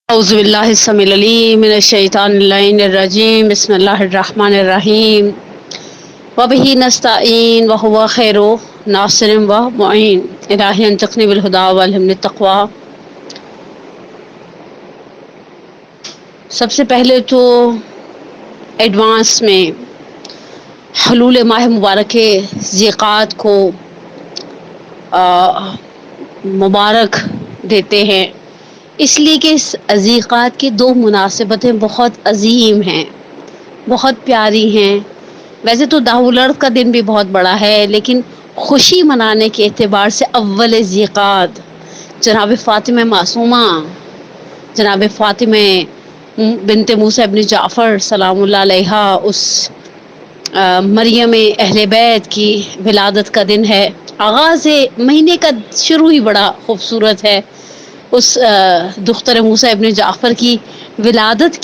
اعوذ باللہ السمیع العلیم من الشیطان اللعین الرجیم بسم اللہ الرحمن الرحیم وبہ نستعین وہو خیر ناصر و معین الہی انطقنی بالہدی والہمنی التقوی۔ سب سے پہلے تو ایڈوانس میں حلول ماہ مبارک ذیقعد کو مبارک دیتے ہیں، اس لیے کہ اس ذیقعد کی دو مناسبتیں بہت عظیم ہیں، بہت پیاری ہیں۔ ویسے تو داہ الارض کا دن بھی بہت بڑا ہے، لیکن خوشی منانے کے اعتبار سے اول ذیقعد جناب فاطمہ معصومہ، جناب فاطمہ بنت موسیٰ ابن جعفر سلام اللہ علیہا، اس مریم اہل بیت کی ولادت کا دن ہے۔ آغاز مہینے کا شروع ہی بڑا خوبصورت ہے، اس دختر موسیٰ ابن جعفر کی ولادت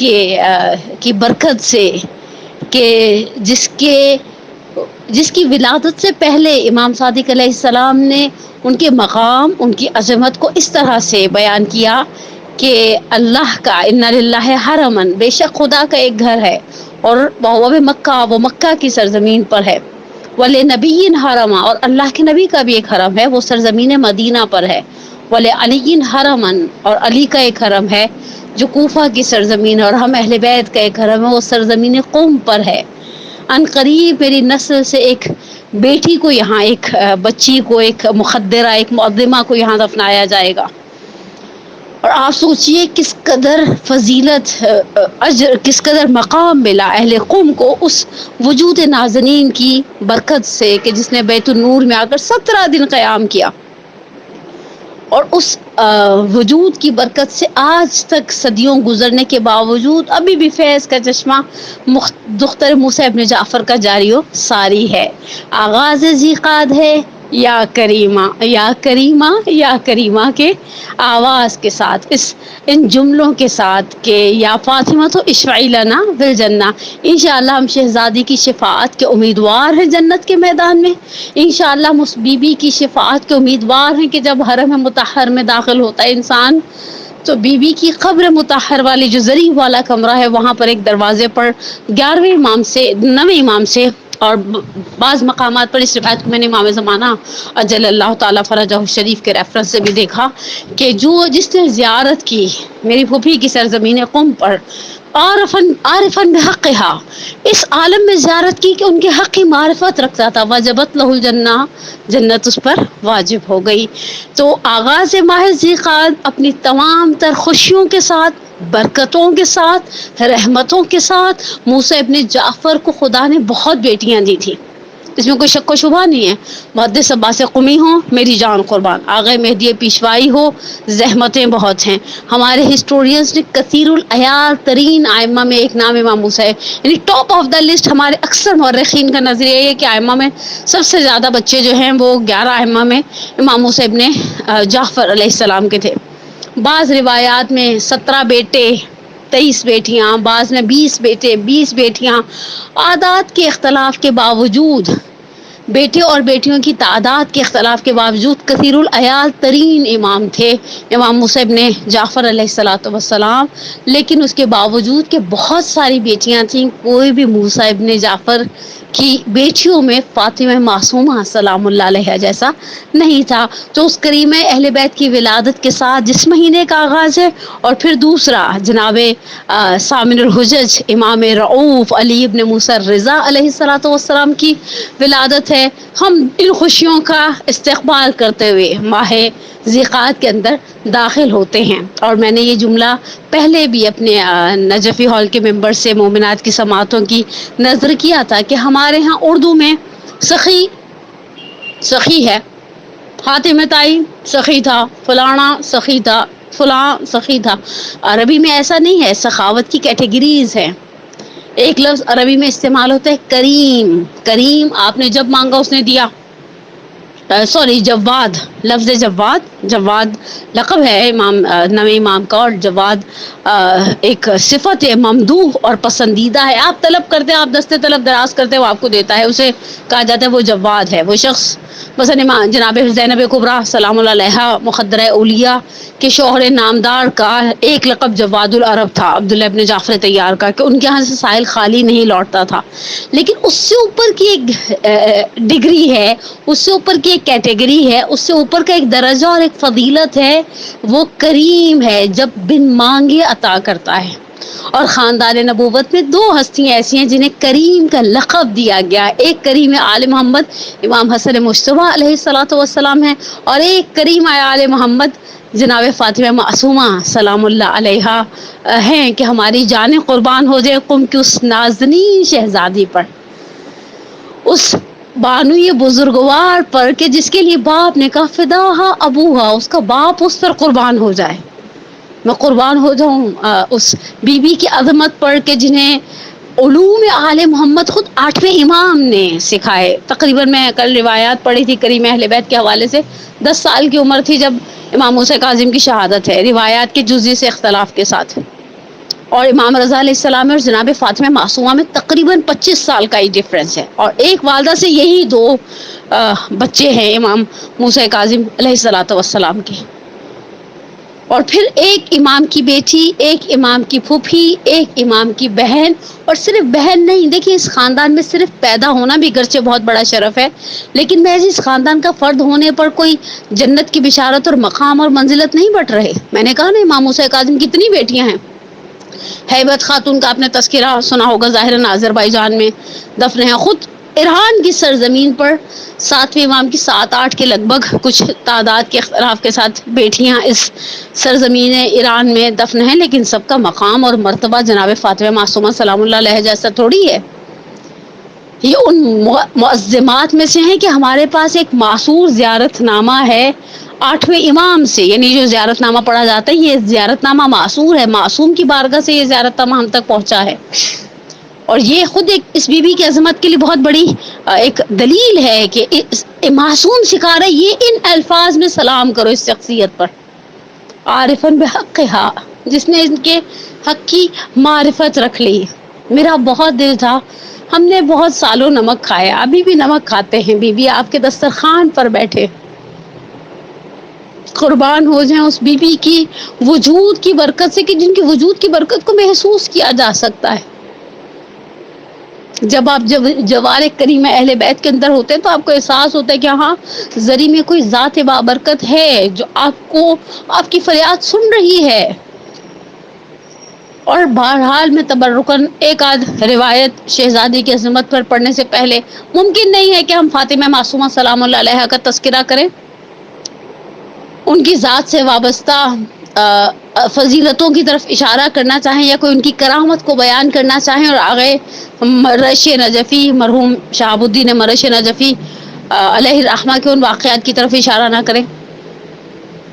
کی برکت سے، کہ جس کی ولادت سے پہلے امام صادق علیہ السلام نے ان کے مقام، ان کی عظمت کو اس طرح سے بیان کیا کہ اللہ کا ان للہ حرمن، بے شک خدا کا ایک گھر ہے، اور وہ مکہ، وہ مکہ کی سرزمین پر ہے، ولنبی حرما، اور اللہ کے نبی کا بھی ایک حرم ہے، وہ سرزمین مدینہ پر ہے، ولی حرمن، اور علی کا ایک حرم ہے جو کوفہ کی سرزمین ہے، اور ہم اہل بیت کا ایک حرم ہے، وہ سرزمین قم پر ہے۔ ان قریب میری نسل سے ایک بیٹی کو یہاں، ایک بچی کو، ایک مخدرہ، ایک معظمہ کو یہاں دفنایا جائے گا۔ اور آپ سوچئے کس قدر فضیلت، اجر، کس قدر مقام ملا اہل قم کو اس وجود نازنین کی برکت سے، کہ جس نے بیت النور میں آ کر 17 دن قیام کیا، اور اس وجود کی برکت سے آج تک صدیوں گزرنے کے باوجود ابھی بھی فیض کا چشمہ دختر موسیٰ ابن جعفر کا جاری و ساری ہے۔ آغاز ذیقعد ہے، یا کریمہ یا کریمہ یا کریمہ کے آواز کے ساتھ، ان جملوں کے ساتھ کہ یا فاطمہ تو اشفعی لنا فی الجنہ، انشاءاللہ ہم شہزادی کی شفاعت کے امیدوار ہیں جنت کے میدان میں، انشاءاللہ ہم اس بی بی کی شفاعت کے امیدوار ہیں کہ جب حرم مطہر میں داخل ہوتا ہے انسان، تو بی بی کی قبر مطہر والی جو زری والا کمرہ ہے، وہاں پر ایک دروازے پر 11ویں امام سے 9ویں امام سے، اور بعض مقامات پر اس روایت کو میں نے امام زمانہ اجل اللہ تعالیٰ فرجہ الشریف کے ریفرنس سے بھی دیکھا کہ جس نے زیارت کی میری پھوپھی کی سرزمین قم پر، عارفاً بحقہا، اس عالم میں زیارت کی کہ ان کے حق کی معرفت رکھتا تھا، وجبت لہ الجنہ، جنت اس پر واجب ہو گئی۔ تو آغاز ماہ ذیقعد اپنی تمام تر خوشیوں کے ساتھ، برکتوں کے ساتھ، رحمتوں کے ساتھ، موسیٰ ابن جعفر کو خدا نے بہت بیٹیاں دی تھی، اس میں کوئی شک و شبہ نہیں ہے۔ محدث عباس قمی ہوں، میری جان قربان، آغا مہدی پیشوائی ہو، زحمتیں بہت ہیں۔ ہمارے ہسٹورینز نے کثیر العیار ترین ائمہ میں ایک نام امام موسیٰ ہے، یعنی ٹاپ آف دا لسٹ۔ ہمارے اکثر مورخین کا نظریہ یہ ہے کہ ائمہ میں سب سے زیادہ بچے جو ہیں وہ 11 ائمہ میں امام موسیٰ ابن جعفر علیہ السلام کے تھے۔ بعض روایات میں 17 بیٹے، 23 بیٹیاں، بعض میں 20 بیٹے، 20 بیٹیاں۔ اعداد کے اختلاف کے باوجود، بیٹے اور بیٹیوں کی تعداد کے اختلاف کے باوجود کثیر العیار ترین امام تھے امام موسیٰ ابن جعفر علیہ السلام، لیکن اس کے باوجود کہ بہت ساری بیٹیاں تھیں، کوئی بھی موسیٰ ابن جعفر کی بیٹیوں میں فاطمہ معصومہ سلام اللہ علیہا جیسا نہیں تھا۔ تو اس کریمہ اہل بیت کی ولادت کے ساتھ جس مہینے کا آغاز ہے، اور پھر دوسرا جناب ثامن الحجج امام رؤوف علی ابن موسیٰ الرضا علیہ السلام کی ولادت ہے، ہم ان خوشیوں کا استقبال کرتے ہوئے ماہ ذیقعد کے اندر داخل ہوتے ہیں۔ اور میں نے یہ جملہ پہلے بھی اپنے نجفی ہال کے ممبر سے مومنات کی سماعتوں کی نظر کیا تھا کہ ہمارے ہاں اردو میں سخی ہے، فاطمہ تائی سخی تھا، فلانا سخی تھا، فلاں سخی تھا۔ عربی میں ایسا نہیں ہے، سخاوت کی کیٹیگریز ہیں۔ ایک لفظ عربی میں استعمال ہوتا ہے کریم، کریم آپ نے جب مانگا اس نے دیا، جواد لفظ جواد، جواد لقب ہے امام نویں امام کا، اور جواد ایک صفت ہے، ممدوح اور پسندیدہ ہے. آپ طلب کرتے ہیں، آپ دستے طلب دراز کرتے ہیں، وہ آپ کو دیتا ہے، اسے کہا جاتا ہے وہ جواد ہے. وہ شخص مثلا جناب زینب کبریٰ سلام اللہ علیہا مقدرہ اولیاء کے شوہر نامدار کا ایک لقب جواد العرب تھا، عبداللہ ابن جعفر طیار کا، کہ ان کے ہاں سے سائل خالی نہیں لوٹتا تھا. لیکن اس سے اوپر کی ایک ڈگری ہے، اس سے اوپر کی ایک کیٹیگری ہے، اس سے اوپر کا ایک درجہ اور ایک فضیلت ہے، وہ کریم ہے، جب بن مانگے عطا کرتا ہے. اور خاندان نبوت میں دو ہستیاں ایسی ہیں جنہیں کریم کا لقب دیا گیا. ایک کریم آل محمد امام حسن مجتبیٰ علیہ الصلوۃ والسلام ہے، اور ایک کریم آل محمد جناب فاطمہ معصومہ سلام اللہ علیہا ہیں، کہ ہماری جانیں قربان ہو جائے قم کی اس نازنین شہزادی پر، اس بانوی بزرگوار پر، کہ جس کے لیے باپ نے کہا فداہا ابوہا، اس کا باپ اس پر قربان ہو جائے، میں قربان ہو جاؤں اس بی بی کی عظمت پر، کہ جنہیں علوم آل محمد خود 8ویں امام نے سکھائے. تقریباً میں کل روایات پڑھی تھی کریم اہل بیت کے حوالے سے، 10 سال کی عمر تھی جب امام موسیٰ کاظم کی شہادت ہے، روایات کے جزئی سے اختلاف کے ساتھ. اور امام رضا علیہ السلام اور جناب فاطمہ معصومہ میں تقریباً 25 سال کا ہی ڈفرینس ہے، اور ایک والدہ سے یہی دو بچے ہیں امام موسیٰ کاظم علیہ الصلوۃ والسلام کے. اور پھر ایک امام کی بیٹی، ایک امام کی پھوپھی، ایک امام کی بہن، اور صرف بہن نہیں، دیکھیے اس خاندان میں صرف پیدا ہونا بھی گرچہ بہت بڑا شرف ہے، لیکن محض اس خاندان کا فرد ہونے پر کوئی جنت کی بشارت اور مقام اور منزلت نہیں بٹ رہے. میں نے کہا نا امام موسیٰ کاظم کی کتنی بیٹیاں ہیں. ہیبت خاتون کا آپ نے تذکرہ سنا ہوگا، ظاہراً آذربائیجان میں دفن ہے. خود ایران کی سرزمین پر 7ویں امام کی 7-8 کے لگ بھگ کچھ تعداد کے اختلاف کے ساتھ بیٹیاں اس سرزمین ایران میں دفن ہیں، لیکن سب کا مقام اور مرتبہ جناب فاطمہ معصومہ سلام اللہ علیہ جیسا تھوڑی ہے. یہ ان معظمات میں سے ہیں کہ ہمارے پاس ایک معصور زیارت نامہ ہے 8ویں امام سے، یعنی جو زیارت نامہ پڑھا جاتا ہے یہ زیارت نامہ معصور ہے، معصوم کی بارگاہ سے یہ زیارت نامہ ہم تک پہنچا ہے. اور یہ خود ایک اس بی بی کی عظمت کے لیے بہت بڑی ایک دلیل ہے کہ معصوم سکھا رہا ہے یہ ان الفاظ میں سلام کرو اس شخصیت پر، عارفاً بحقھا، جس نے ان کے حق کی معرفت رکھ لی. میرا بہت دل تھا، ہم نے بہت سالوں نمک کھایا، ابھی بھی نمک کھاتے ہیں، بی بی آپ کے دسترخوان پر بیٹھے، قربان ہو جائیں اس بی بی کی وجود کی برکت سے، کہ جن کی وجود کی برکت کو محسوس کیا جا سکتا ہے. جب آپ جوار کریم اہل بیت کے اندر ہوتے ہیں تو آپ کو احساس ہوتا ہے کہ ہاں زری میں کوئی ذات بابرکت ہے جو آپ کو آپ کی فریاد سن رہی ہے. اور بہرحال میں تبرکن ایک آدھ روایت شہزادی کی عظمت پر پڑھنے سے پہلے ممکن نہیں ہے کہ ہم فاطمہ معصومہ سلام اللہ علیہا کا تذکرہ کریں، ان کی ذات سے وابستہ فضیلتوں کی طرف اشارہ کرنا چاہیں یا کوئی ان کی کرامت کو بیان کرنا چاہیں، اور آگے مرش نجفی مرحوم شہاب الدین مرش نجفی علیہ الرحمہ کے ان واقعات کی طرف اشارہ نہ کریں.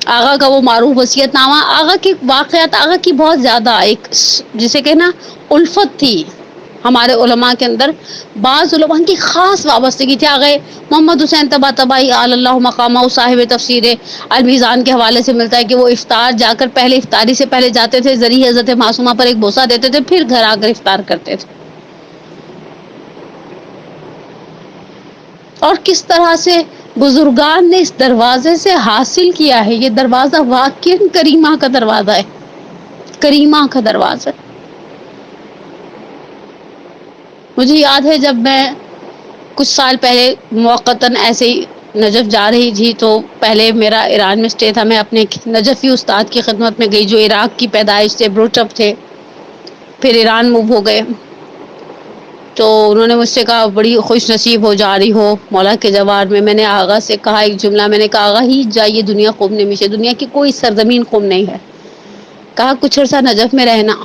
آغا کا وہ معروف وصیت نامہ، آغا کے واقعات، آغا کی بہت زیادہ ایک جسے کہنا الفت تھی ہمارے علماء کے اندر. بعض علماء کی خاص وابستگی تھی. آغا محمد حسین طباطبائی آل اللہ مقامہ صاحب تفسیر المیزان کے حوالے سے ملتا ہے کہ وہ افطار جا کر پہلے افطاری سے پہلے جاتے تھے، ذریعہ حضرت معصومہ پر ایک بوسہ دیتے تھے، پھر گھر آ کر افطار کرتے تھے. اور کس طرح سے بزرگان نے اس دروازے سے حاصل کیا ہے. یہ دروازہ واقعی کریمہ کا دروازہ ہے، کریمہ کا دروازہ. مجھے یاد ہے جب میں کچھ سال پہلے موقتاً ایسے ہی نجف جا رہی تھی تو پہلے میرا ایران میں اسٹے تھا، میں اپنے نجفی استاد کی خدمت میں گئی جو عراق کی پیدائش سے بروچ تھے، پھر ایران موو ہو گئے. تو انہوں نے مجھ سے کہا بڑی خوش نصیب ہو جا رہی ہو مولا کے جوار میں. میں نے آغا سے کہا ایک جملہ، میں نے کہا آغا ہی جائیے دنیا خوب نمیشے، دنیا کی کوئی سرزمین خوب نہیں ہے. کہا کچھ عرصہ نجف میں رہنا.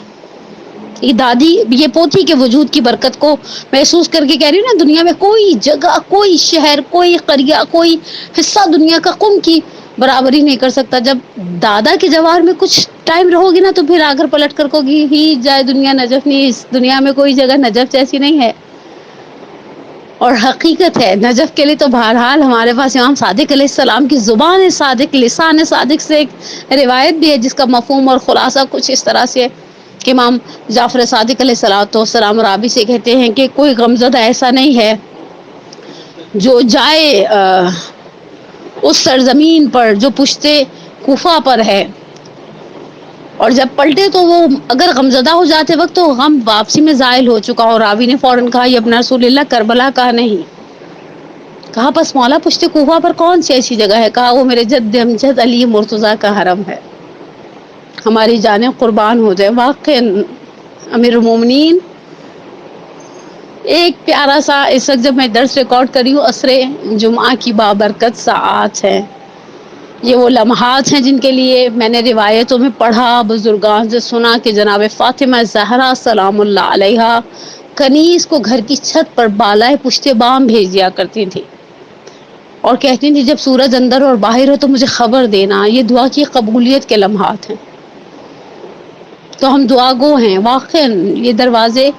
یہ دادی یہ پوتی کے وجود کی برکت کو محسوس کر کے کہہ رہی ہوں نا، دنیا میں کوئی جگہ، کوئی شہر، کوئی قریہ، کوئی حصہ دنیا کا قم کی برابری نہیں کر سکتا. جب دادا کے جوار میں کچھ ٹائم رہو گی نا تو پھر آ کر پلٹ کر کو گی ہی جائے دنیا نجف نہیں، اس دنیا میں کوئی جگہ نجف جیسی نہیں ہے. اور حقیقت ہے نجف کے لیے تو بہرحال ہمارے پاس امام صادق علیہ السلام کی زبان صادق لسان صادق سے ایک روایت بھی ہے جس کا مفہوم اور خلاصہ کچھ اس طرح سے ہے کہ امام جعفر صادق علیہ الصلوۃ والسلام راوی سے کہتے ہیں کہ کوئی غمزدہ ایسا نہیں ہے جو جائے اس سرزمین پر جو پشتے کوفہ پر ہے، اور جب پلٹے تو وہ اگر غمزدہ ہو جاتے وقت تو غم واپسی میں زائل ہو چکا، اور راوی نے فوراً کہا یہ اپنا رسول اللہ کربلا کا نہیں. کہا پس مولا پشت کوفہ پر کون سی ایسی جگہ ہے؟ کہا وہ میرے جد امجد علی مرتضیٰ کا حرم ہے. ہماری جانیں قربان ہو جائے. واقع امیر المومنین ایک پیارا سا اس وقت جب میں درس ریکارڈ کری ہوں عصر جمعہ کی بابرکت ساعات ہے، یہ وہ لمحات ہیں جن کے لیے میں نے روایتوں میں پڑھا، بزرگان سے سنا کہ جناب فاطمہ زہرا سلام اللہ علیہا کنیز کو گھر کی چھت پر بالائے پشت بام بھیج دیا کرتی تھی اور کہتی تھی جب سورج اندر اور باہر ہو تو مجھے خبر دینا. یہ دعا کی قبولیت کے لمحات ہیں. تو ہم دعا گو ہیں. واقعا یہ دروازے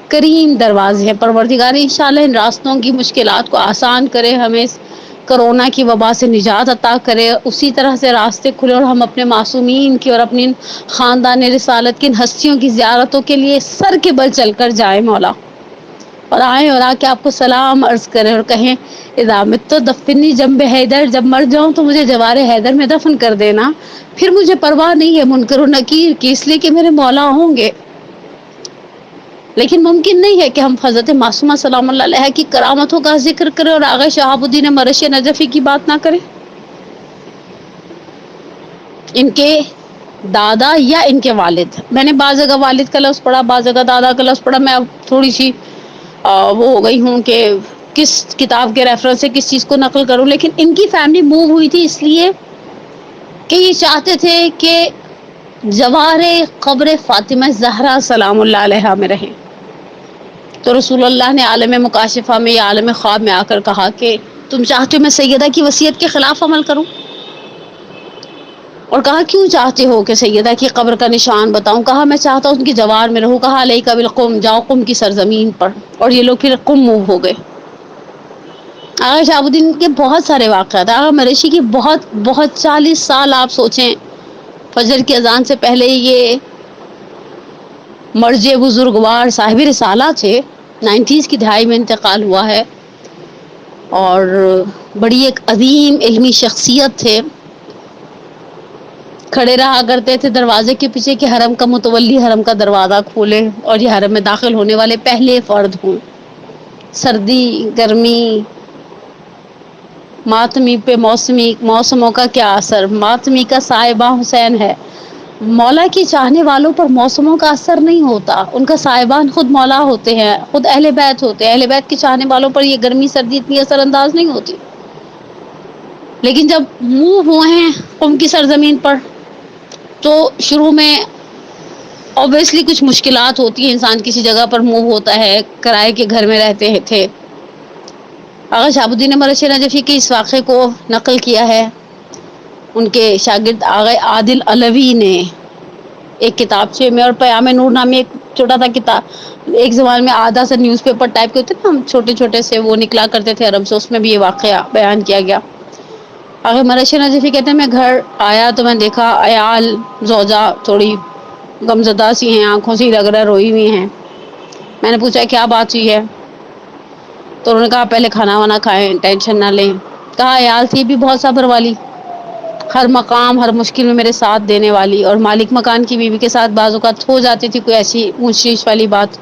کریم دروازے ہیں. پروردگار انشاءاللہ ان راستوں کی مشکلات کو آسان کرے، ہمیں کرونا کی وبا سے نجات عطا کرے، اسی طرح سے راستے کھلے اور ہم اپنے معصومین کی اور اپنی خاندان رسالت کی ان ہستیوں کی زیارتوں کے لیے سر کے بل چل کر جائیں مولا، اور آئیں اور آ کے آپ کو سلام عرض کریں اور کہیں اذا مت تو دفنی جنب حیدر، جب مر جاؤں تو مجھے جوار حیدر میں دفن کر دینا. پھر مجھے پرواہ نہیں ہے منکر و نکیر کی، اس لیے کہ میرے مولا ہوں گے. لیکن ممکن نہیں ہے کہ ہم حضرت معصومہ سلام اللہ علیہ کی کرامتوں کا ذکر کریں اور آغا شہاب الدین مرش نجفی کی بات نہ کریں. ان کے دادا یا ان کے والد، میں نے بعض جگہ والد کا لفظ پڑھا، بعض جگہ دادا کا لفظ پڑھا. میں اب تھوڑی سی وہ ہو گئی ہوں کہ کس کتاب کے ریفرنس سے کس چیز کو نقل کروں، لیکن ان کی فیملی موو ہوئی تھی اس لیے کہ یہ چاہتے تھے کہ جوار قبر فاطمہ زہرا سلام اللہ علیہا میں رہیں. تو رسول اللہ نے عالم مکاشفہ میں یا عالم خواب میں آ کر کہا کہ تم چاہتے ہو میں سیدہ کی وصیت کے خلاف عمل کروں؟ اور کہا کیوں چاہتے ہو کہ سیدہ کی قبر کا نشان بتاؤں؟ کہا میں چاہتا ہوں ان کی جوار میں رہوں. کہا علیک بالقم، جاؤ قم کی سرزمین پر. اور یہ لوگ پھر قم موو ہو گئے. آغا شہاب الدین کے بہت سارے واقعات، آغا مریشی کی بہت 40 سال آپ سوچیں فجر کی اذان سے پہلے یہ مرج بزرگوار صاحب رسالہ تھے. 90s کی دہائی میں انتقال ہوا ہے اور بڑی ایک عظیم علمی شخصیت تھے. کھڑے رہا کرتے تھے دروازے کے پیچھے کہ حرم کا متولی حرم کا دروازہ کھولے اور یہ حرم میں داخل ہونے والے پہلے فرد ہوں. سردی گرمی ماتمی پہ موسموں کا کیا اثر، ماتمی کا صاحبہ حسین ہے. مولا کی چاہنے والوں پر موسموں کا اثر نہیں ہوتا، ان کا صاحبان خود مولا ہوتے ہیں، خود اہل بیت ہوتے ہیں. اہل بیت کی چاہنے والوں پر یہ گرمی سردی اتنی اثر انداز نہیں ہوتی. لیکن جب موو ہوئے ہیں قم کی سرزمین پر تو شروع میں اوبیسلی کچھ مشکلات ہوتی ہیں. انسان کسی جگہ پر موو ہوتا ہے، کرائے کے گھر میں رہتے تھے. آغا شہاب الدین مرشد نجفی کے اس واقعے کو نقل کیا ہے ان کے شاگرد آغا عادل علوی نے ایک کتابچے میں، اور پیام نور نامی ایک چھوٹا سا کتاب، ایک زمان میں آدھا سا نیوز پیپر ٹائپ کے ہوتے نا ہم چھوٹے چھوٹے سے، وہ نکلا کرتے تھے عرب سے، اس میں بھی یہ واقعہ بیان کیا گیا. آغا مرشد نجفی کہتے ہیں میں گھر آیا تو میں دیکھا عیال زوجہ تھوڑی غمزدہ سی ہیں، آنکھوں سے لگ رہا روئی ہوئی ہیں. میں نے پوچھا کیا بات ہوئی ہے؟ تو انہوں نے کہا پہلے کھانا وانا کھائیں، ٹینشن نہ لیں. کہا عیال تھی بھی بہت صبر والی، ہر مقام ہر مشکل میں میرے ساتھ دینے والی، اور مالک مکان کی بیوی کے ساتھ بعض اوقات ہو جاتی تھی کوئی ایسی اونچ نیچ والی بات.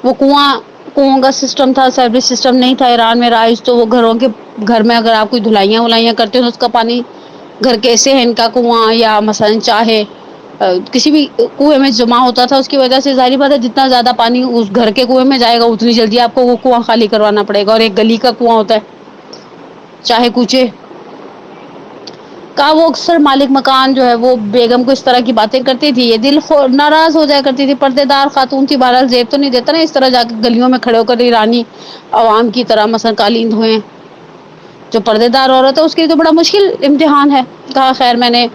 وہ کنووں کا سسٹم تھا، سروس سسٹم نہیں تھا ایران میں رائج. تو وہ گھر میں اگر آپ کوئی دھلائیاں ولائیاں کرتے ہو تو اس کا پانی گھر کیسے ہے ان کا کنواں، یا مثلا چاہے کسی بھی کنویں میں جمع ہوتا تھا، اس کی وجہ سے ظاہری بات ہے جتنا زیادہ پانی اس گھر کے کنویں میں جائے گا اتنی جلدی آپ کو وہ کنواں خالی کروانا پڑے گا. اور ایک گلی کا کنواں ہوتا ہے چاہے کوچے. کہا وہ اکثر مالک مکان جو ہے وہ بیگم کو اس طرح کی باتیں کرتی تھی، یہ دل ناراض ہو جایا کرتی تھی. پردے دار خاتون تھی، بہرحال زیب تو نہیں دیتا نا اس طرح جا کے گلیوں میں کھڑے ہو کر ایرانی عوام کی طرح مثلا قالین دھوئیں. جو پردے دار عورت ہے اس کے لیے تو بڑا مشکل امتحان ہے. کہا خیر میں نے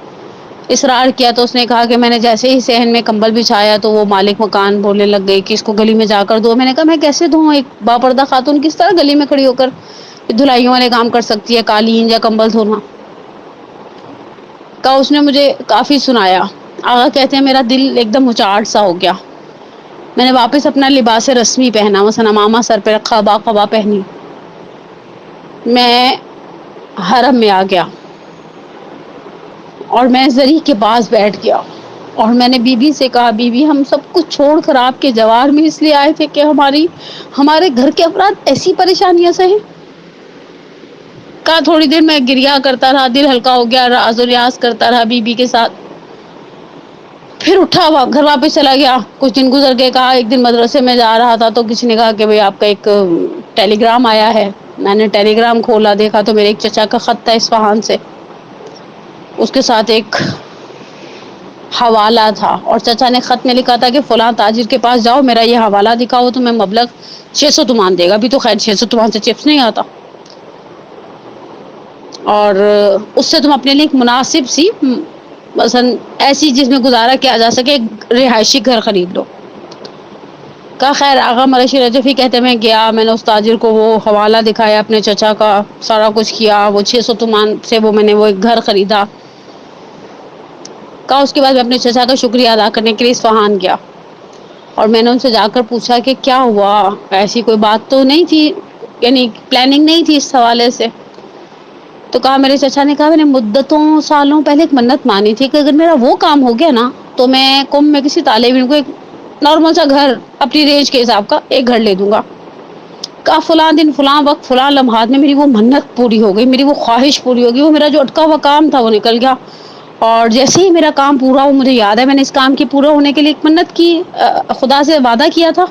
اصرار کیا تو اس نے کہا کہ میں نے جیسے ہی صحن میں کمبل بچھایا تو وہ مالک مکان بولنے لگ گئی کہ اس کو گلی میں جا کر دو. میں نے کہا میں کیسے دوں, ایک باپردہ خاتون کس طرح گلی میں کھڑی ہو کر دھلائیوں والے کام کر سکتی ہے, قالین یا کمبل دھونا. کا اس نے مجھے کافی سنایا. آغا کہتے ہیں میرا دل ایک دم اچاٹ سا ہو گیا. میں نے واپس اپنا لباس رسمی پہنا, مثلا امامہ سر پہ رکھا, قبا پہنی. میں حرم میں آ گیا اور میں زری کے پاس بیٹھ گیا اور میں نے بی بی سے کہا بی بی ہم سب کچھ چھوڑ کر آپ کے جوار میں اس لیے آئے تھے کہ ہمارے گھر کے افراد ایسی پریشانیاں سہیں. کہا تھوڑی دیر میں گریا کرتا رہا, دل ہلکا ہو گیا, راز و ریاض کرتا رہا بی بی کے ساتھ. پھر اٹھا ہوا گھر واپس چلا گیا. کچھ دن گزر کے کہا ایک دن مدرسے میں جا رہا تھا تو کسی نے کہا کہ بھائی آپ کا ایک ٹیلی گرام آیا ہے. میں نے ٹیلی گرام کھولا, دیکھا تو میرے ایک چچا کا خط تھا اصفہان سے. اس کے ساتھ ایک حوالہ تھا اور چچا نے خط میں لکھا تھا کہ فلاں تاجر کے پاس جاؤ, میرا یہ حوالہ دکھاؤ تو میں مبلغ 600 تومان دے گا. ابھی تو خیر 600 تومان سے چپس نہیں آتا, اور اس سے تم اپنے لیے ایک مناسب سی مثلا ایسی جس میں گزارا کیا جا سکے رہائشی گھر خرید لو. کا خیر آغا مرشی رجفی کہتے میں گیا, میں نے اس تاجر کو وہ حوالہ دکھایا اپنے چچا کا, سارا کچھ کیا, وہ 600 تومان سے وہ میں نے وہ ایک گھر خریدا. کہا اس کے بعد میں اپنے چچا کا شکریہ ادا کرنے کے لیے اصفہان گیا اور میں نے ان سے جا کر پوچھا کہ کیا ہوا, ایسی کوئی بات تو نہیں تھی, یعنی پلاننگ نہیں تھی اس حوالے سے. تو کہا میرے چچا نے کہا میں نے مدتوں سالوں پہلے ایک منت مانی تھی کہ اگر میرا وہ کام ہو گیا نا تو میں قم میں کسی طالب علم کو ایک نارمل سا گھر اپنی رینج کے حساب کا ایک گھر لے دوں گا. کا فلاں دن فلاں وقت فلاں لمحات میں میری وہ منت پوری ہو گئی, میری وہ خواہش پوری ہو گئی, وہ میرا جو اٹکا ہوا کام تھا وہ نکل گیا. اور جیسے ہی میرا کام پورا ہو, مجھے یاد ہے میں نے اس کام کے پورا ہونے کے لیے ایک منت کی, خدا سے وعدہ کیا تھا.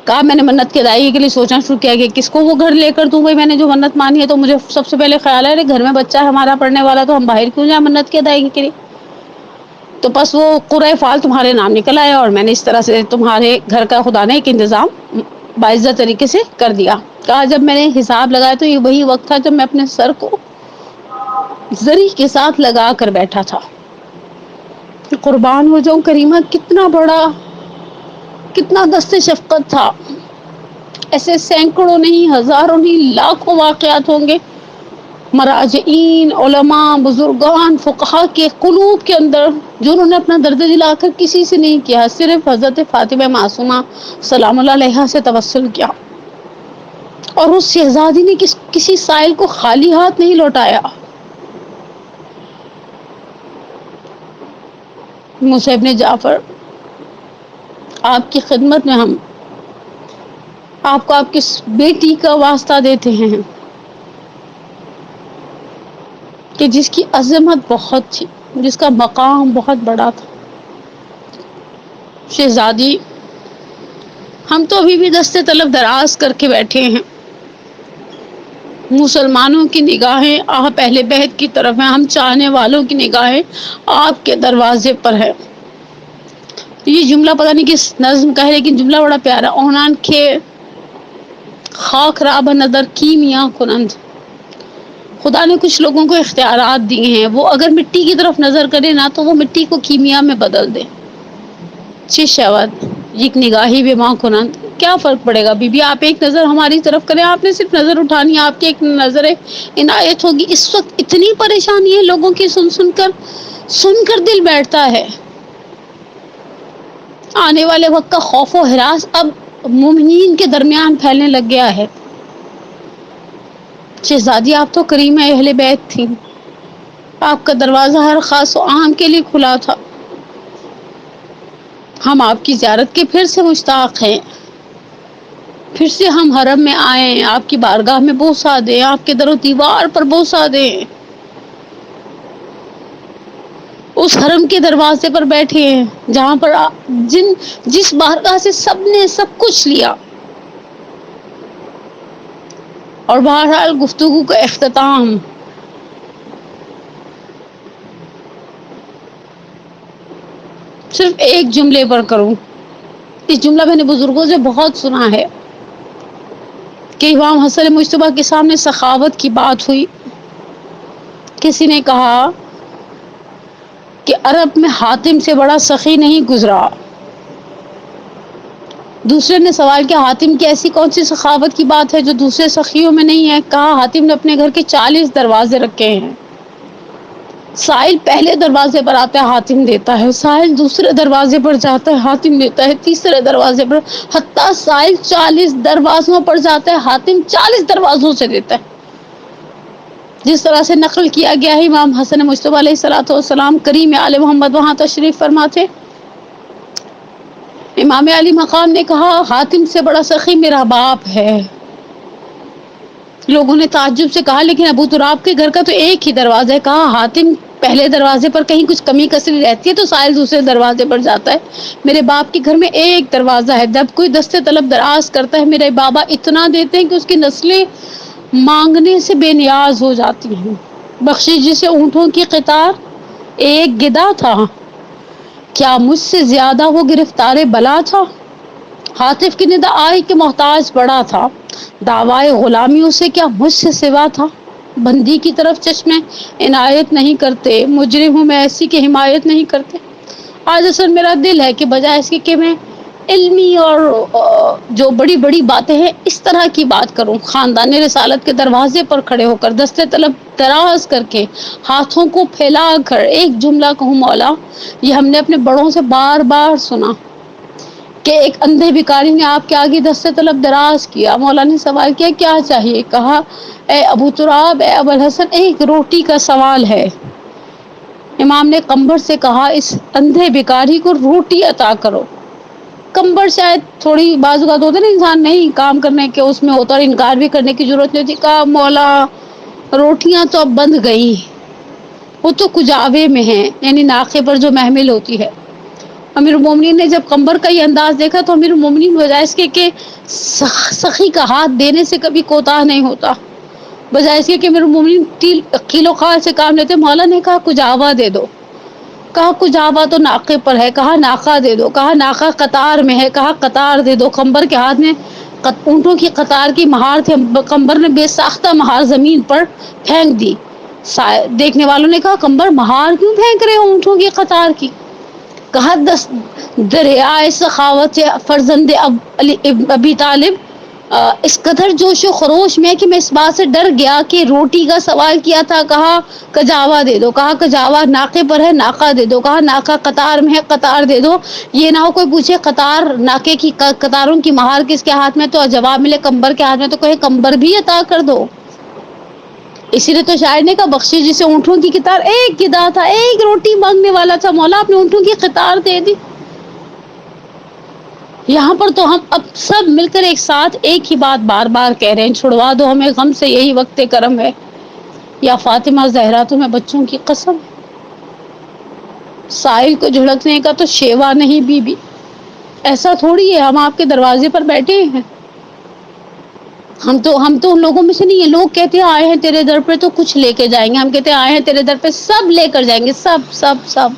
کہا میں نے منت کی ادائیگی کے لیے سوچنا شروع کیا کہ کس کو وہ گھر لے کر دوں. بھائی میں نے جو منت مانی ہے تو مجھے سب سے پہلے خیال ہے گھر میں بچہ ہے ہمارا پڑھنے والا, تو ہم باہر کیوں جائیں منت کی ادائیگی کے لیے. تو بس وہ قرعہ فعال تمہارے نام نکل آیا اور میں نے اس طرح سے تمہارے گھر کا خدا نے ایک انتظام باعزت طریقے سے کر دیا. کہا جب میں نے حساب لگایا تو یہ وہی وقت تھا جب میں اپنے سر کو زری کے ساتھ لگا کر بیٹھا تھا. قربان ہو جاؤں کریمہ, کتنا بڑا, کتنا دست شفقت تھا. ایسے سینکڑوں نہیں, ہزاروں نہیں, لاکھوں واقعات ہوں گے مراجعین, علماء, بزرگان, فقہا کے قلوب کے اندر جو انہوں نے اپنا درد دل آ کر کسی سے نہیں کیا, صرف حضرت فاطمہ معصومہ سلام اللہ علیہا سے توسل کیا. اور اس شہزادی نے کسی سائل کو خالی ہاتھ نہیں لوٹایا. موسی ابن جعفر, آپ کی خدمت میں ہم آپ کو آپ کی بیٹی کا واسطہ دیتے ہیں کہ جس کی عظمت بہت تھی, جس کا مقام بہت بڑا تھا. شہزادی, ہم تو ابھی بھی دستے طلب دراز کر کے بیٹھے ہیں. مسلمانوں کی نگاہیں آپ اہل بیت کی طرف ہیں, ہم چاہنے والوں کی نگاہیں آپ کے دروازے پر ہے. یہ جملہ پتہ نہیں کس نظم کا ہے لیکن جملہ بڑا پیارا. اونان کے خاک راب نظر کی میاں کنند, خدا نے کچھ لوگوں کو اختیارات دیے ہیں, وہ اگر مٹی کی طرف نظر کرے نا تو وہ مٹی کو کیمیا میں بدل دے. چی شود یک نگاہی بے ماں کنند, کیا فرق پڑے گا بی بی آپ ایک نظر ہماری طرف کریں, آپ نے صرف نظر اٹھانی, آپ کی ایک نظر عنایت ہوگی. اس وقت اتنی پریشانی ہے لوگوں کی, سن کر دل بیٹھتا ہے. آنے والے وقت کا خوف و ہراس اب مومنین کے درمیان پھیلنے لگ گیا ہے. شہزادی آپ تو کریمہ اہل بیت تھیں, آپ کا دروازہ ہر خاص و عام کے لیے کھلا تھا. ہم آپ کی زیارت کے پھر سے مشتاق ہیں, پھر سے ہم حرم میں آئیں, آپ کی بارگاہ میں بوسہ دیں, آپ کے در و دیوار پر بوسہ دیں, اس حرم کے دروازے پر بیٹھے ہیں جہاں پر جس بارگاہ سے سب نے سب کچھ لیا. اور بہرحال گفتگو کا اختتام صرف ایک جملے پر کروں. اس جملہ میں نے بزرگوں سے بہت سنا ہے کہ امام حسن مجتبیٰ کے سامنے سخاوت کی بات ہوئی. کسی نے کہا کہ عرب میں حاتم سے بڑا سخی نہیں گزرا۔ دوسرے نے سوال کیا حاتم کی ایسی کون سی سخاوت کی بات ہے جو دوسرے سخیوں میں نہیں ہے؟ کہا حاتم نے اپنے گھر کے 40 دروازے رکھے ہیں، سائل پہلے دروازے پر آتا ہے حاتم دیتا ہے، سائل دوسرے دروازے پر جاتا ہے حاتم دیتا ہے، تیسرے دروازے پر، حتیٰ سائل 40 دروازوں پر جاتا ہے حاتم 40 دروازوں سے دیتا ہے۔ جس طرح سے نقل کیا گیا ہے امام حسن مجتبی علیہ الصلوۃ والسلام کریم آل محمد وہاں تشریف فرما تھے۔ امام علی مقام نے کہا حاتم سے بڑا سخی میرا باپ ہے۔ لوگوں نے تعجب سے کہا لیکن ابو تراب کے گھر کا تو ایک ہی دروازہ ہے۔ کہا حاتم پہلے دروازے پر کہیں کچھ کمی کسری رہتی ہے تو سائل دوسرے دروازے پر جاتا ہے، میرے باپ کے گھر میں ایک دروازہ ہے، جب کوئی دست طلب دراز کرتا ہے میرے بابا اتنا دیتے ہیں کہ اس کی نسلیں مانگنے سے بے نیاز ہو جاتی ہیں۔ بخشش جسے اونٹوں کی قطار ایک گدا تھا، کیا مجھ سے زیادہ وہ گرفتار بلا تھا؟ حاطف کی ندا آئی کہ محتاج بڑا تھا، دعوائے غلامی اسے کیا مجھ سے سوا تھا؟ بندی کی طرف چشمے عنایت نہیں کرتے، مجرم ہوں میں ایسی کہ حمایت نہیں کرتے۔ آج اصل میرا دل ہے کہ بجائے اس کے کہ میں علمی اور جو بڑی بڑی باتیں ہیں اس طرح کی بات کروں، خاندان رسالت کے دروازے پر کھڑے ہو کر دستے طلب دراز کر کے ہاتھوں کو پھیلا کر ایک جملہ کہوں مولا، یہ ہم نے اپنے بڑوں سے بار بار سنا کہ ایک اندھے بھکاری نے آپ کے آگے دستے طلب دراز کیا۔ مولا نے سوال کیا کیا چاہیے؟ کہا اے ابو تراب، اے ابو الحسن، ایک روٹی کا سوال ہے۔ امام نے قمبر سے کہا اس اندھے بھکاری کو روٹی عطا کرو۔ قمبر شاید تھوڑی بعض اوقات ہوتا نا انسان نہیں کام کرنے کے اس میں ہوتا اور انکار بھی کرنے کی ضرورت نہیں ہوتی، کہا مولا روٹیاں تو اب بند گئی، وہ تو کجاوے میں ہیں، یعنی ناقے پر جو محمل ہوتی ہے۔ امیر المومنین نے جب قمبر کا یہ انداز دیکھا تو امیر المومنین بجائے اس کے کہ سخی کا ہاتھ دینے سے کبھی کوتاہ نہیں ہوتا، بجائے اس کے کہ امیر المومنین کیلو خال سے کام لیتے، مولا نے کہا کجاوا دے دو۔ کہا کجاوا تو ناقے پر ہے، کہا ناقہ دے دو، کہا ناقہ قطار میں ہے، کہا قطار دے دو۔ قمبر کے ہاتھ میں اونٹوں کی قطار کی مہار تھے، قمبر نے بے ساختہ مہار زمین پر پھینک دی۔ دیکھنے والوں نے کہا قمبر مہار کیوں پھینک رہے ہو اونٹوں کی قطار کی؟ کہا دریائے سخاوت فرزند ابی طالب اس قدر جوش و خروش میں کہ میں اس بات سے ڈر گیا کہ روٹی کا سوال کیا تھا، کہا کجاوا دے دو، کہا کجاوا ناقے پر ہے، ناقہ دے دو، کہا ناقہ قطار میں ہے، قطار دے دو۔ یہ نہ ہو کوئی پوچھے قطار ناقے کی قطاروں کی مہار کس کے ہاتھ میں، تو جواب ملے قمبر کے ہاتھ میں، تو کہے قمبر بھی عطا کر دو۔ اسی لیے تو شاعر نے کہا بخشش جسے اونٹوں کی قطار ایک گدا تھا، ایک روٹی مانگنے والا تھا، مولا اپنے اونٹوں کی قطار دے دی۔ یہاں پر تو ہم اب سب مل کر ایک ساتھ ایک ہی بات بار بار کہہ رہے ہیں، چھڑوا دو ہمیں غم سے یہی وقت کرم ہے، یا فاطمہ زہرا تمہیں بچوں کی قسم۔ سائل کو جھڑکنے کا تو شیوا نہیں بی بی، ایسا تھوڑی ہے ہم آپ کے دروازے پر بیٹھے ہیں، ہم تو ان لوگوں میں سے نہیں ہیں۔ لوگ کہتے ہیں آئے ہیں تیرے در پہ تو کچھ لے کے جائیں گے، ہم کہتے ہیں آئے ہیں تیرے در پہ سب لے کر جائیں گے، سب سب سب۔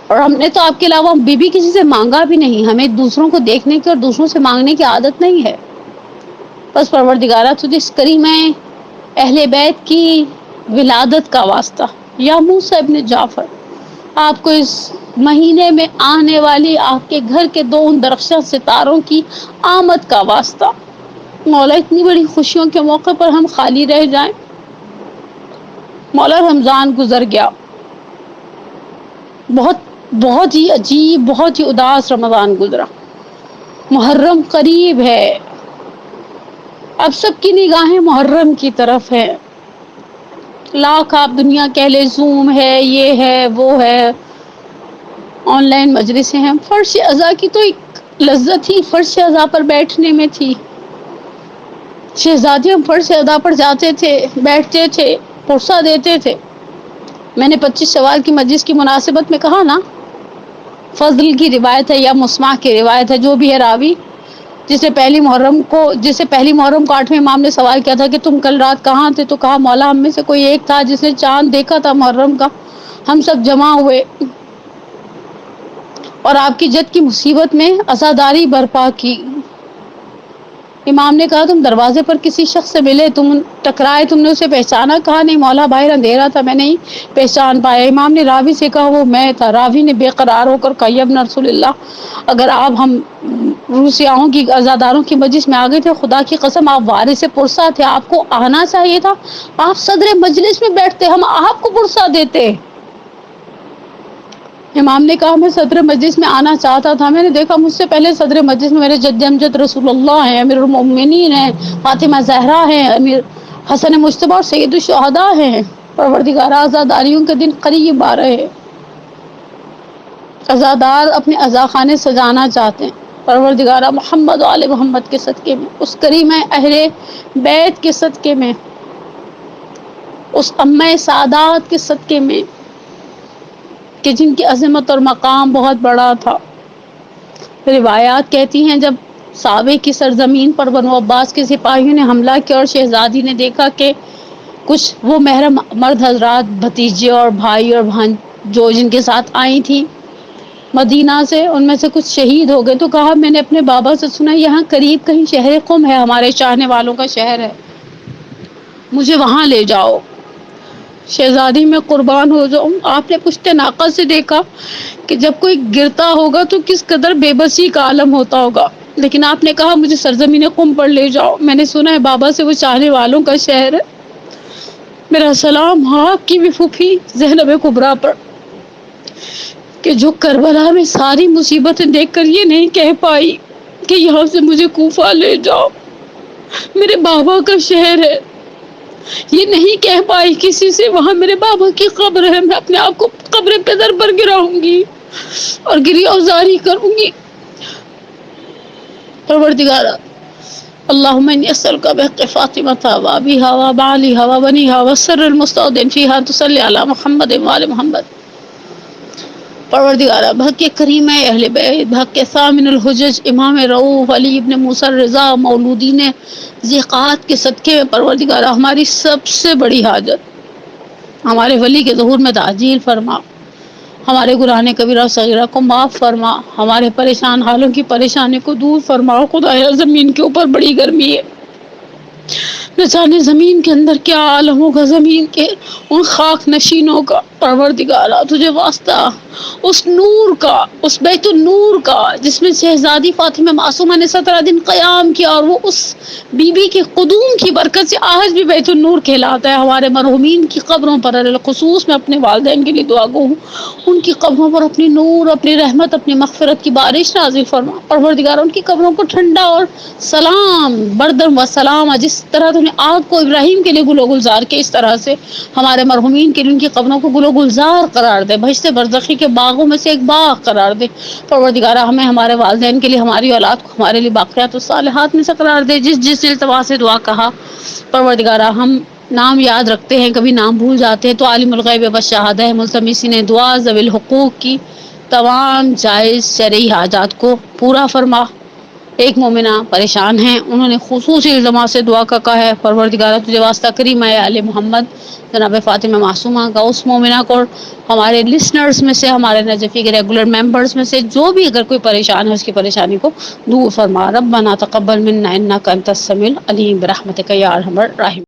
اور ہم نے تو آپ کے علاوہ بی بی کسی سے مانگا بھی نہیں، ہمیں دوسروں کو دیکھنے کی اور دوسروں سے مانگنے کی عادت نہیں ہے۔ بس پروردگارہ تجھے اس کریمہ اہل بیت کی ولادت کا واسطہ، یا موسیٰ ابن جعفر، آپ کو اس مہینے میں آنے والی آپ کے گھر کے دو ان درخشاں ستاروں کی آمد کا واسطہ، مولا اتنی بڑی خوشیوں کے موقع پر ہم خالی رہ جائیں۔ مولا رمضان گزر گیا، بہت ہی عجیب، بہت ہی اداس رمضان گزرا۔ محرم قریب ہے، اب سب کی نگاہیں محرم کی طرف ہیں، لاکھ آپ دنیا کہہ لے زوم ہے، یہ ہے وہ ہے، آن لائن مجلسیں ہیں، فرش ازا کی تو ایک لذت ہی فرش ازا پر بیٹھنے میں تھی۔ شہزادیاں فرش ازا پر جاتے تھے، بیٹھتے تھے، پرسہ دیتے تھے۔ میں نے 25 شوال کی مجلس کی مناسبت میں کہا نا، فضل کی روایت ہے یا مسمع کی روایت ہے، جو بھی ہے راوی، جسے پہلی محرم کو 8ویں امام نے سوال کیا تھا کہ تم کل رات کہاں تھے، تو کہا مولا ہم میں سے کوئی ایک تھا جس نے چاند دیکھا تھا محرم کا، ہم سب جمع ہوئے اور آپ کی جد کی مصیبت میں عزاداری برپا کی۔ امام نے کہا تم دروازے پر کسی شخص سے ملے، تم ٹکرائے، تم نے اسے پہچانا؟ کہا نہیں مولا، باہر اندھیرا تھا، میں نہیں پہچان پایا۔ امام نے راوی سے کہا وہ میں تھا۔ راوی نے بے قرار ہو کر کہا یا ابن رسول اللہ، اگر آپ ہم روسیاؤں کی عزاداروں کی مجلس میں آ گئے تھے، خدا کی قسم آپ وارث پرسا تھے، آپ کو آنا چاہیے تھا، آپ صدر مجلس میں بیٹھتے، ہم آپ کو پرسا دیتے۔ امام نے کہا میں صدر مجلس میں آنا چاہتا تھا، میں نے دیکھا مجھ سے پہلے صدر مجلس میں میرے جد امجد رسول اللہ ہیں، امیر المؤمنین ہیں، فاطمہ زہرا ہیں، امیر حسن مجتبی اور سید الشہداء ہیں۔ پروردگار عزاداریوں کے دن قریب آ رہے ہیں، عزادار اپنے عزاخانے سجانا چاہتے ہیں۔ پروردگارہ محمد و آل محمد کے صدقے میں، اس کریمہ اہل بیت کے صدقے میں، اس امہ سعادات کے صدقے میں کہ جن کی عظمت اور مقام بہت بڑا تھا۔ روایات کہتی ہیں جب صحابہ کی سرزمین پر بنو عباس کے سپاہیوں نے حملہ کیا اور شہزادی نے دیکھا کہ کچھ وہ محرم مرد حضرات، بھتیجے اور بھائی اور جو جن کے ساتھ آئی تھیں مدینہ سے، ان میں سے کچھ شہید ہو گئے، تو کہا میں نے اپنے بابا سے سنا یہاں قریب کہیں شہر قم ہے، ہمارے چاہنے والوں کا شہر ہے، مجھے وہاں لے جاؤ، شہزادی میں قربان ہو جاؤں۔ آپ نے پشت ناقہ سے دیکھا کہ جب کوئی گرتا ہوگا تو کس قدر بے بسی کا عالم ہوتا ہوگا، لیکن آپ نے کہا مجھے سرزمین قم پر لے جاؤ، میں نے سنا ہے بابا سے وہ چاہنے والوں کا شہر ہے۔ میرا سلام ہاں آپ کی بھی پھوپھی زینب کبریٰ پر، کہ جو کربلا میں ساری مصیبتیں دیکھ کر یہ نہیں کہہ پائی کہ یہاں سے مجھے کوفہ لے جاؤ، میرے بابا کا شہر ہے، یہ نہیں کہہ پائی کسی سے وہاں میرے بابا کی قبر ہے، میں اپنے آپ کو قبر پدر پر گراؤں گی اور گریہ اوزاری کروں گی۔ پروردگارہ اللہم انی اسألک بحق فاطمۃ وابیہا وبعلیہا وبنیہا والسر المستودع فیہا تصلی علی محمد وآل محمد۔ پروردگارہ بحق کریم اہل بیت، بحق ثامن الحجج امام رؤوف علی ابن موسیٰ الرضا مولودین زیقات کے صدقے میں پروردگارہ ہماری سب سے بڑی حاجت، ہمارے ولی کے ظہور میں تعجیل فرما، ہمارے گناہ کبیرہ صغیرہ کو معاف فرما، ہمارے پریشان حالوں کی پریشانی کو دور فرما۔ خدایا زمین کے اوپر بڑی گرمی ہے، نہ جانے زمین کے اندر کیا عالم ہوگا، زمین کے ان خاک نشینوں کا۔ پروردگارہ تجھے واسطہ اس نور کا، اس بیت النور کا جس میں شہزادی فاطمہ معصومہ نے 17 دن قیام کیا، اور وہ اس بی بی کے قدوم کی برکت سے آج بھی بیت النور کہلاتا ہے۔ ہمارے مرحومین کی قبروں پر خصوص میں اپنے والدین کے لیے دعا گو ہوں، ان کی قبروں پر اپنی نور، اپنی رحمت، اپنی مغفرت کی بارش نازل فرما۔ پروردگار ان کی قبروں کو ٹھنڈا اور سلام بردم و سلام، جس طرح تو نے آگ کو ابراہیم کے لیے گل و گلزار کے، اس طرح سے ہمارے مرحومین کے لیے ان کی قبروں کو گل و گلزار قرار دے، بہشت برزخی کے باغوں میں سے ایک باغ قرار دے۔ پروردگارہ ہمیں ہمارے والدین کے لیے، ہماری اولاد کو ہمارے لیے باقیات الصالحات میں سے قرار دے، جس جس التواس سے دعا کہا۔ پروردگارہ ہم نام یاد رکھتے ہیں، کبھی نام بھول جاتے ہیں، تو عالم الغیب والشہادہ ملتمسین دعا ذوی الحقوق کی تمام جائز شرعی حاجات کو پورا فرما۔ ایک مومنہ پریشان ہیں، انہوں نے خصوصی التماس سے دعا کا کہا ہے، پروردگارہ تجھے واسطہ کریمہ آل محمد جناب فاطمہ معصومہ کا، اس مومنہ کو ہمارے لسنرز میں سے، ہمارے نجفی کے ریگولر ممبرز میں سے جو بھی اگر کوئی پریشان ہے اس کی پریشانی کو دور فرما۔ ربنا تقبل منا انک انت السمیع العلیم برحمتک یا ارحم الراحمین۔